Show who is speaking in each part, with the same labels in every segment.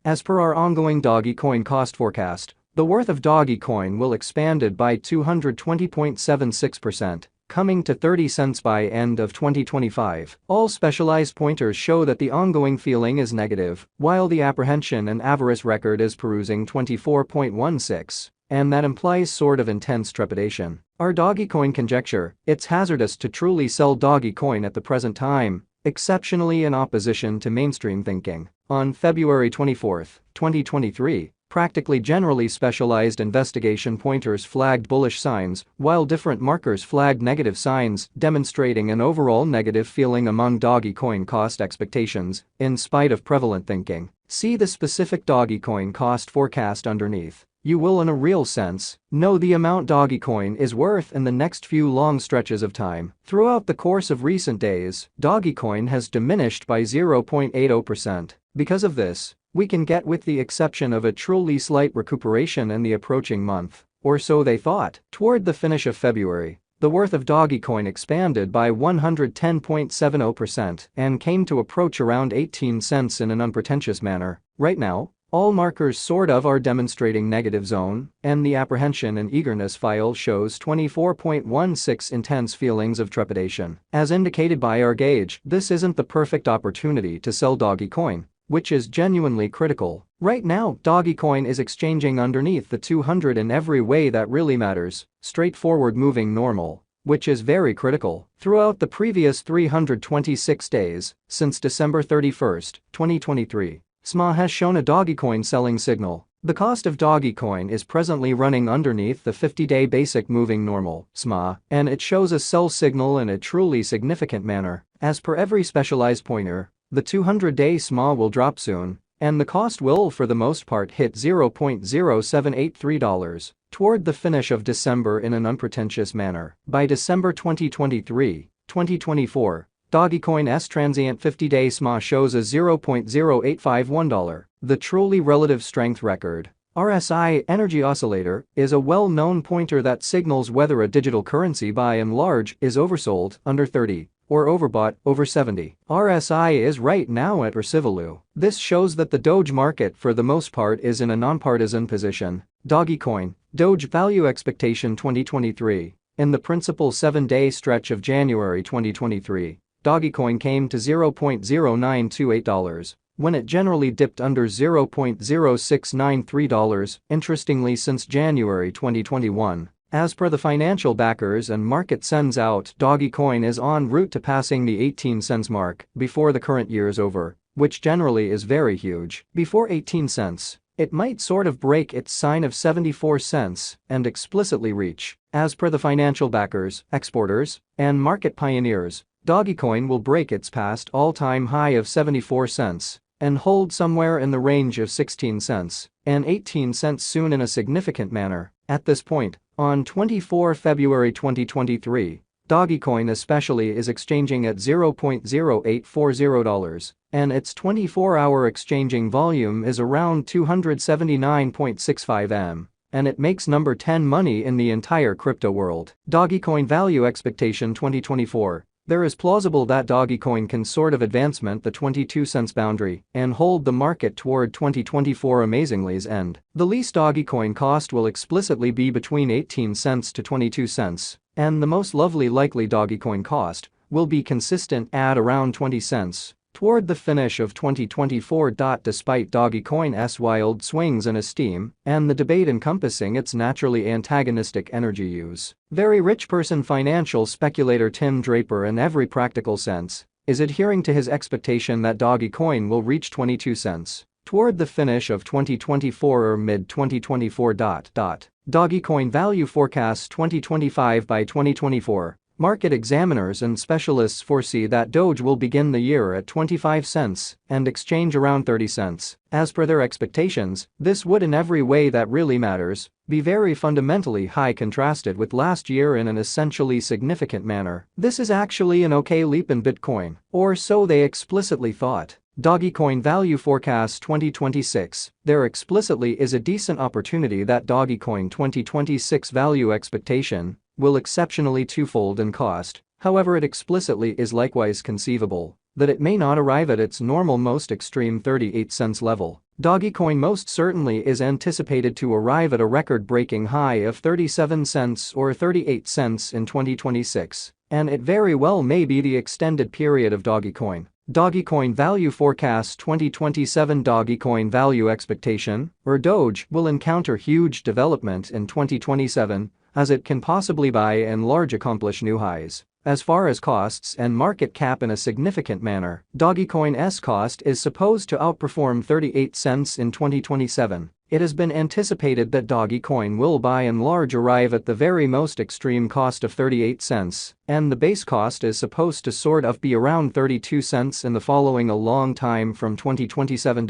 Speaker 1: As per our ongoing Dogecoin cost forecast, the worth of Dogecoin will expanded by 220.76%, coming to 30 cents by end of 2025. All specialized pointers show that the ongoing feeling is negative, while the apprehension and avarice record is perusing 24.16, and that implies sort of intense trepidation. Our Dogecoin conjecture: it's hazardous to truly sell Dogecoin at the present time, exceptionally in opposition to mainstream thinking. On February 24, 2023, practically generally specialized investigation pointers flagged bullish signs, while different markers flagged negative signs, demonstrating an overall negative feeling among Dogecoin cost expectations, in spite of prevalent thinking. See the specific Dogecoin cost forecast underneath. You will, in a real sense, know the amount Dogecoin is worth in the next few long stretches of time. Throughout the course of recent days, Dogecoin has diminished by 0.80%. Because of this, we can get, with the exception of a truly slight recuperation in the approaching month, or so they thought. Toward the finish of February, the worth of Dogecoin expanded by 110.70% and came to approach around 18 cents in an unpretentious manner. Right now, all markers sort of are demonstrating negative zone, and the apprehension and eagerness file shows 24.16 intense feelings of trepidation. As indicated by our gauge, this isn't the perfect opportunity to sell Dogecoin, which is genuinely critical. Right now, Dogecoin is exchanging underneath the 200 in every way that really matters, straightforward moving normal, which is very critical. Throughout the previous 326 days, since December 31, 2023, SMA has shown a Dogecoin selling signal. The cost of Dogecoin is presently running underneath the 50-day basic moving normal, SMA, and it shows a sell signal in a truly significant manner. As per every specialized pointer, the 200-day SMA will drop soon, and the cost will for the most part hit $0.0783 toward the finish of December in an unpretentious manner. By December 2023, 2024, Dogecoin's transient 50-day SMA shows a $0.0851. The truly relative strength record, RSI energy oscillator, is a well-known pointer that signals whether a digital currency by and large is oversold, under 30, or overbought, over 70. RSI is right now at Recivalu. This shows that the Doge market for the most part is in a nonpartisan position. Dogecoin, Doge value expectation 2023. In the principal 7-day stretch of January 2023, Dogecoin came to $0.0928, when it generally dipped under $0.0693. Interestingly, since January 2021, as per the financial backers and market sends out, Dogecoin is en route to passing the 18 cents mark before the current year is over, which generally is very huge. Before 18 cents, it might sort of break its sign of 74 cents and explicitly reach, as per the financial backers, exporters, and market pioneers, Dogecoin will break its past all-time high of 74 cents and hold somewhere in the range of 16 cents and 18 cents soon in a significant manner. At this point, on 24 February 2023, Dogecoin especially is exchanging at $0.0840, and its 24-hour exchanging volume is around 279.65 M, and it makes number 10 money in the entire crypto world. Dogecoin value expectation 2024. There is plausible that Dogecoin can sort of advancement the 22 cents boundary and hold the market toward 2024 amazingly's end. The least Dogecoin cost will explicitly be between 18 cents to 22 cents, and the most likely Dogecoin cost will be consistent at around 20 cents toward the finish of 2024. Despite Dogecoin's wild swings in esteem and the debate encompassing its naturally antagonistic energy use, very rich person financial speculator Tim Draper, in every practical sense, is adhering to his expectation that Dogecoin will reach 22 cents toward the finish of 2024 or mid-2024. Dogecoin value forecasts 2025. By 2024, market examiners and specialists foresee that Doge will begin the year at 25 cents and exchange around 30 cents. As per their expectations, this would, in every way that really matters, be very fundamentally high contrasted with last year in an essentially significant manner. This is actually an okay leap in Bitcoin, or so they explicitly thought. Dogecoin value forecast 2026. There explicitly is a decent opportunity that Dogecoin 2026 value expectation will exceptionally twofold in cost. However, it explicitly is likewise conceivable that it may not arrive at its normal most extreme 38 cents level. Dogecoin most certainly is anticipated to arrive at a record-breaking high of 37 cents or 38 cents in 2026, and it very well may be the extended period of Dogecoin. Dogecoin Value Forecast 2027. Dogecoin Value Expectation, or Doge, will encounter huge development in 2027, as it can possibly by and large accomplish new highs as far as costs and market cap in a significant manner. Dogecoin's cost is supposed to outperform 38 cents in 2027. It has been anticipated that Dogecoin will by and large arrive at the very most extreme cost of 38 cents, and the base cost is supposed to sort of be around 32 cents in the following a long time from 2027.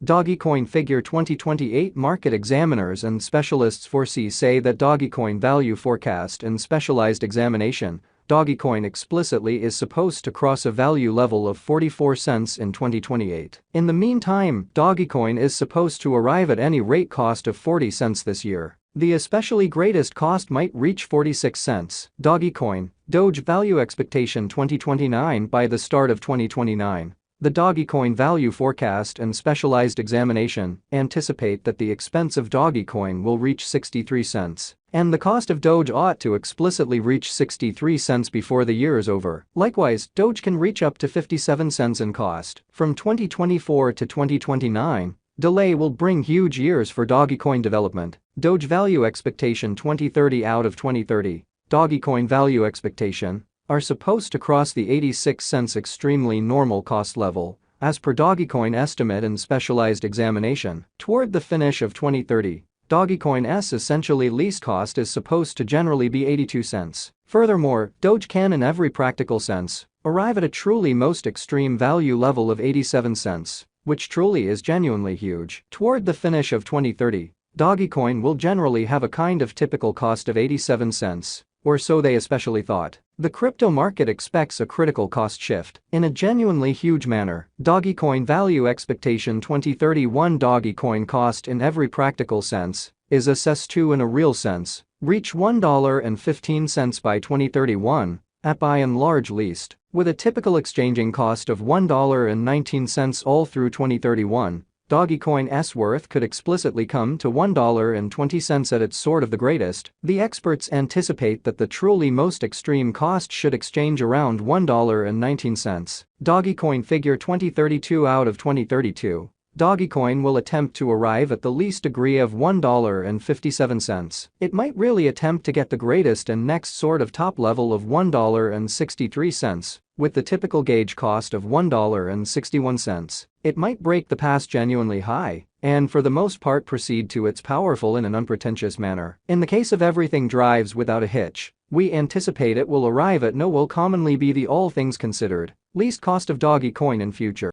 Speaker 1: Dogecoin Figure 2028. Market examiners and specialists foresee say that Dogecoin Value Forecast and Specialized Examination, Dogecoin explicitly is supposed to cross a value level of 44 cents in 2028. In the meantime, Dogecoin is supposed to arrive at any rate cost of 40 cents this year. The especially greatest cost might reach 46 cents. Dogecoin, Doge Value Expectation 2029. By the start of 2029, the Dogecoin Value Forecast and Specialized Examination anticipate that the expense of Dogecoin will reach 63 cents, and the cost of Doge ought to explicitly reach 63 cents before the year is over. Likewise, Doge can reach up to 57 cents in cost. From 2024 to 2029, delay will bring huge years for Dogecoin development. Doge Value Expectation 2030. Out of 2030, Dogecoin Value Expectation are supposed to cross the 86 cents extremely normal cost level, as per Dogecoin estimate and specialized examination. Toward the finish of 2030, Dogecoin's essentially least cost is supposed to generally be 82 cents. Furthermore, Doge can in every practical sense arrive at a truly most extreme value level of 87 cents, which truly is genuinely huge. Toward the finish of 2030, Dogecoin will generally have a kind of typical cost of 87 cents, or so they especially thought. The crypto market expects a critical cost shift in a genuinely huge manner. Dogecoin Value Expectation 2031. Dogecoin cost in every practical sense is assessed to, in a real sense, reach $1.15 by 2031, at by and large least, with a typical exchanging cost of $1.19 all through 2031. Dogecoin's worth could explicitly come to $1.20 at its sort of the greatest. The experts anticipate that the truly most extreme cost should exchange around $1.19. Dogecoin Figure 2032. Out of 2032, Dogecoin will attempt to arrive at the least degree of $1.57. It might really attempt to get the greatest and next sort of top level of $1.63, with the typical gauge cost of $1.61. It might break the past genuinely high, and for the most part proceed to its powerful in an unpretentious manner. In the case of everything drives without a hitch, we anticipate it will arrive at no will commonly be the all things considered least cost of Dogecoin in future.